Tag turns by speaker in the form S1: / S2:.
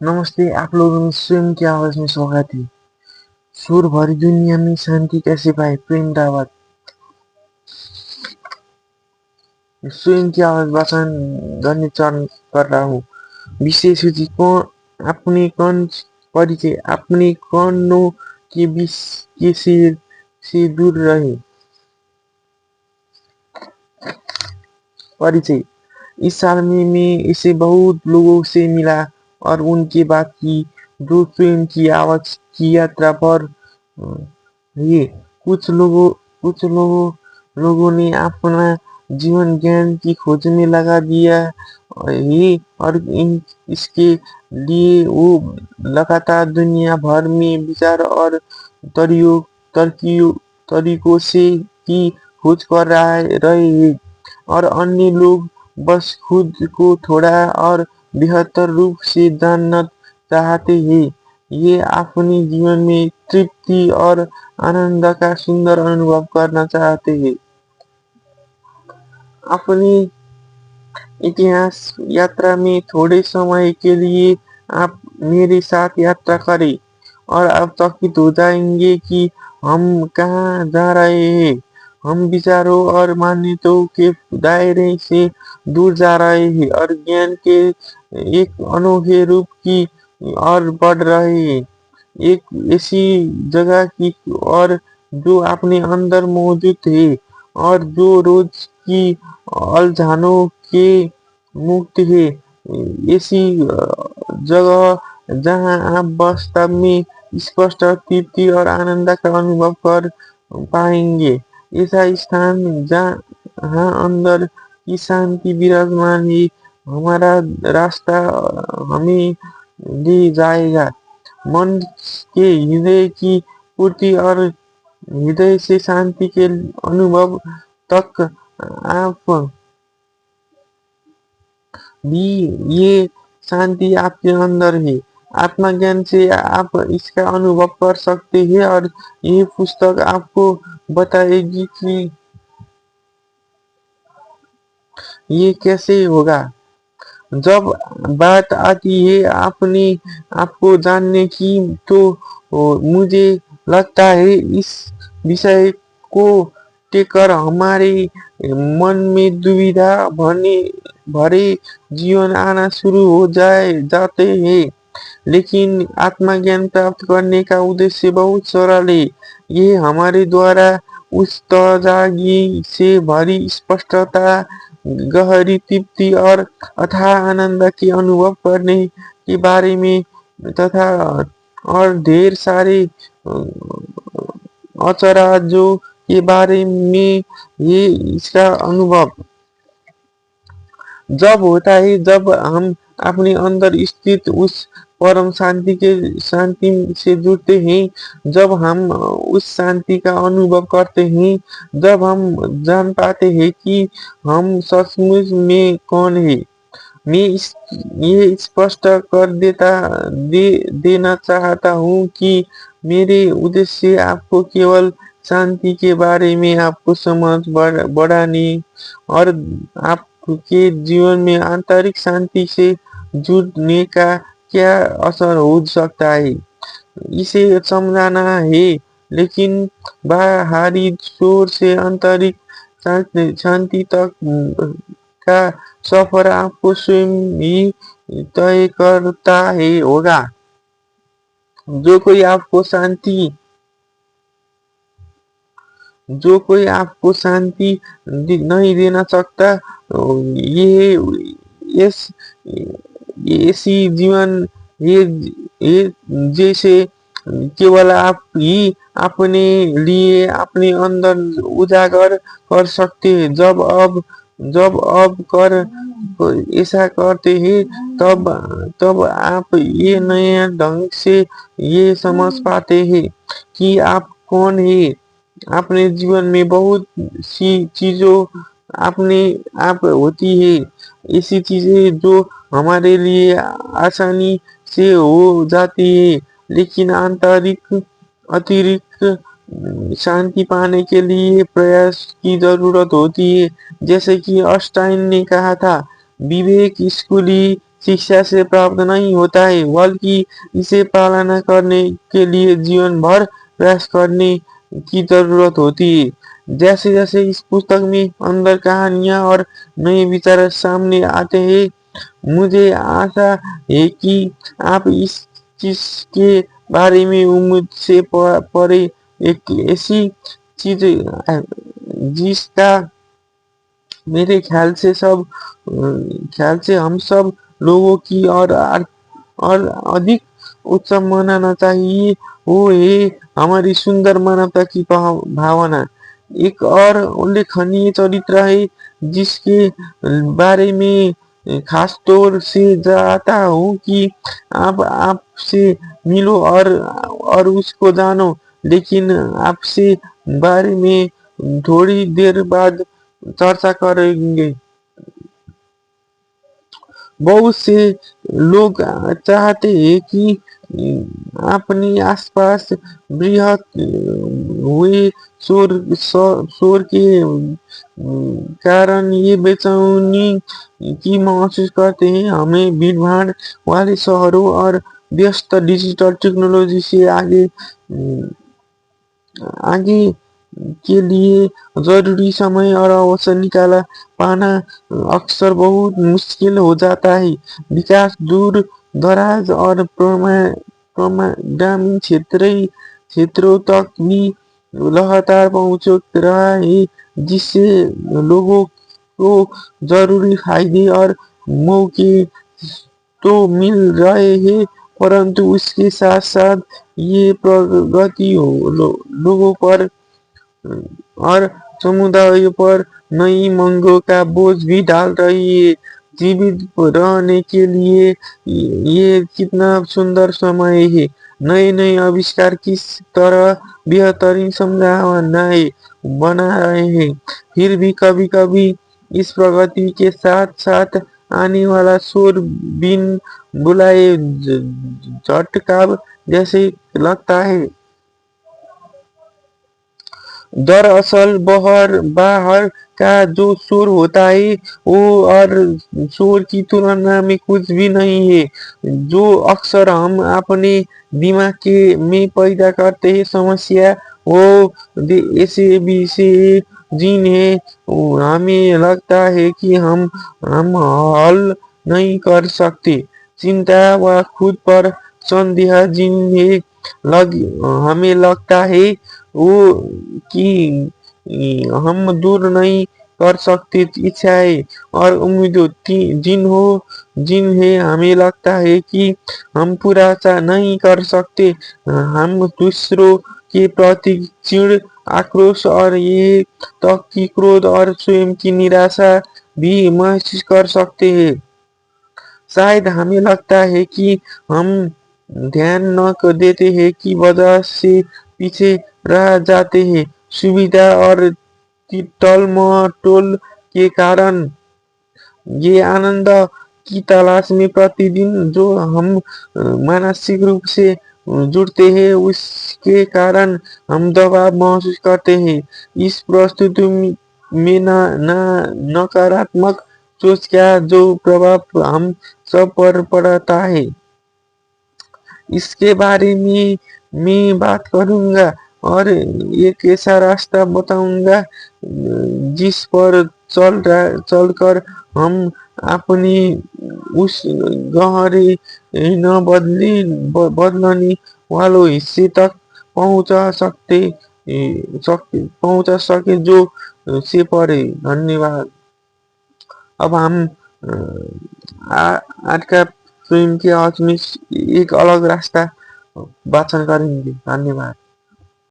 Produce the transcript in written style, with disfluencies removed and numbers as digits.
S1: नमस्ते, आप लोगों में स्वयं की आवाज में स्वागत है। शोर भरी दुनिया में शांति कैसे पाए? प्रेम रावत। स्वयं की आवाज वाचन गर्ने चरण कर रहा हूँ। विषय सूची कौन अपने कौन परिचय अपने कौनों के बीच के से दूर रहे। परिचय। इस साल में मैं ऐसे बहुत लोगों से मिला और उनके बाद की जो स्वयं की आवाज की यात्रा पर ये कुछ लोगों ने अपना जीवन ज्ञान की खोज में लगा दिया ये और इसके लिए वो लगातार दुनिया भर में विचार और तरीकों तरीकों तरीकों से की खोज कर रहे हैं और अन्य लोग बस खुद को थोड़ा और बेहतर रूप से जानना चाहते हैं। ये अपने जीवन में तृप्ति और आनंद का सुंदर अनुभव करना चाहते हैं। अपनी इतिहास यात्रा में थोड़े समय के लिए आप मेरे साथ यात्रा करें और आप चकित हो जाएंगे कि हम कहाँ जा रहे हैं। हम विचारों और मान्यताओं के दायरे से दूर जा रहे हैं और ज्ञान के एक अनोखे रूप की ओर बढ़ रहे हैं। एक ऐसी जगह की और जो अपने अंदर मौजूद है और जो रोज की उलझनों के मुक्त है। ऐसी जगह जहाँ आप वास्तव में स्पष्ट तृप्ति और आनंद का अनुभव कर पाएंगे। ऐसा स्थान जहाँ अंदर की शांति विराजमान है। हमारा रास्ता हमें ले जाएगा मन के हृदय की पूर्ति और हृदय से शांति के अनुभव तक। आप भी ये शांति आपके अंदर है। आत्मज्ञान से आप इसका अनुभव कर सकते हैं और ये पुस्तक आपको बताएगी कि ये कैसे होगा। जब बात आती है अपने आपको जानने की तो मुझे लगता है इस विषय को लेकर हमारे मन में दुविधा भरे जीवन आना शुरू हो जाते हैं। लेकिन आत्मज्ञान प्राप्त करने का उद्देश्य बहुत सरल है। ये हमारे द्वारा उस ताजगी से भरी स्पष्टता गहरी तृप्ति और अथाह आनंद के अनुभव करने के बारे में तथा और ढेर सारे अचरजों के बारे में ये इसका अनुभव जब होता है जब हम अपने अंदर स्थित उस परम शांति से जुड़ते हैं। जब हम उस शांति का अनुभव करते हैं। जब हम जान पाते हैं कि हम सचमुच में कौन है। मैं ये स्पष्ट कर देना चाहता हूँ कि मेरे उद्देश्य आपको केवल शांति के बारे में आपको समझ बढ़ाने और आपके जीवन में आंतरिक शांति से जुड़ने का क्या असर हो सकता है इसे समझाना है। लेकिन बाहरी शोर से आंतरिक शांति तक का सफर आपको स्वयं ही तय करता है होगा। जो कोई आपको शांति जो कोई आपको शांति नहीं देना सकता ये इस ऐसी जीवन ये जैसे केवल आप ही अपने लिए अपने अंदर उजागर कर सकते हैं। जब अब कर ऐसा करते हैं तब तब आप ये नए ढंग से ये समझ पाते हैं कि आप कौन है। अपने जीवन में बहुत सी चीजों अपने आप होती है। ऐसी चीजें जो हमारे लिए आसानी से हो जाती है लेकिन आंतरिक अतिरिक्त शांति पाने के लिए प्रयास की जरूरत होती है। जैसे कि आइंस्टाइन ने कहा था विवेक स्कूली शिक्षा से प्राप्त नहीं होता है, बल्कि इसे पालना करने के लिए जीवन भर प्रयास करने की जरूरत होती है। जैसे जैसे इस पुस्तक में अंदर कहानियां और नए विचार सामने आते हैं, मुझे आशा है कि आप इस चीज के बारे में उम्मीद से परे एक ऐसी चीज जिसका मेरे ख्याल से हम सब लोगों की और अधिक उत्सव मनाना चाहिए, वो है हमारी सुंदर मानवता की भावना। एक और उल्लेखनीय चरित्र है जिसके बारे में खास तौर से चाहता हूँ कि आप आपसे मिलो और उसको जानो, लेकिन आपसे बारे में थोड़ी देर बाद चर्चा करेंगे। बहुत से लोग चाहते हैं कि अपने आसपास बृहद हुए शोर के कारण ये बेचैनी की महसूस करते हैं। हमें भीड़-भाड़ वाले शहरों और व्यस्त डिजिटल टेक्नोलॉजी से आगे के लिए जरूरी समय और अवसर निकाला पाना अक्सर बहुत मुश्किल हो जाता है। विकास दूर दराज और ग्रामीण क्षेत्रों तक भी लगातार पहुंच रहा है, जिससे लोगों को जरूरी फायदे और मौके तो मिल रहे हैं, परंतु उसके साथ साथ ये प्रगति लोगों पर और समुदायों पर नई मांगों का बोझ भी डाल रही है। जीवित रहने के लिए ये कितना सुंदर समय है। नए नए आविष्कार किस तरह बेहतरीन संभावनाएं बना रहे हैं। फिर भी कभी कभी इस प्रगति के साथ साथ आने वाला शोर बिन बुलाए झटका जैसे लगता है। दरअसल बाहर का जो शोर होता है वो और शोर की तुलना में कुछ भी नहीं है, जो अक्सर हम अपने दिमाग के में पैदा करते हैं समस्या, वो ऐसे विषय जिन्हें हमें लगता है कि हम हल नहीं कर सकते। चिंता व खुद पर संदेह जिन्हें हमें लगता है वो कि हम दूर नहीं कर सकते। इच्छाएं और उम्मीदें जिन्हें हमें लगता है कि हम पूरा नहीं कर सकते। हम दूसरों के प्रति चिढ़, आक्रोश और ये तक कि क्रोध और स्वयं की निराशा भी महसूस कर सकते हैं। शायद हमें लगता है कि हम ध्यान न देते हैं की वजह से पीछे रह जाते हैं। सुविधा और टोल के कारण ये आनंद की तलाश में प्रतिदिन जो हम मानसिक रूप से जुड़ते हैं, उसके कारण हम दबाव महसूस करते हैं। इस प्रस्तुति में नकारात्मक सोच का जो प्रभाव हम सब पर पड़ता है, इसके बारे में मैं बात करूंगा और एक ऐसा रास्ता बताऊंगा जिस पर चलकर हम अपनी उस गहरे न बदलने वालों हिस्से तक पहुंचा सके जो से परे। धन्यवाद। अब हम आज का फिल्म के आज में एक अलग रास्ता वाचन करेंगे। धन्यवाद।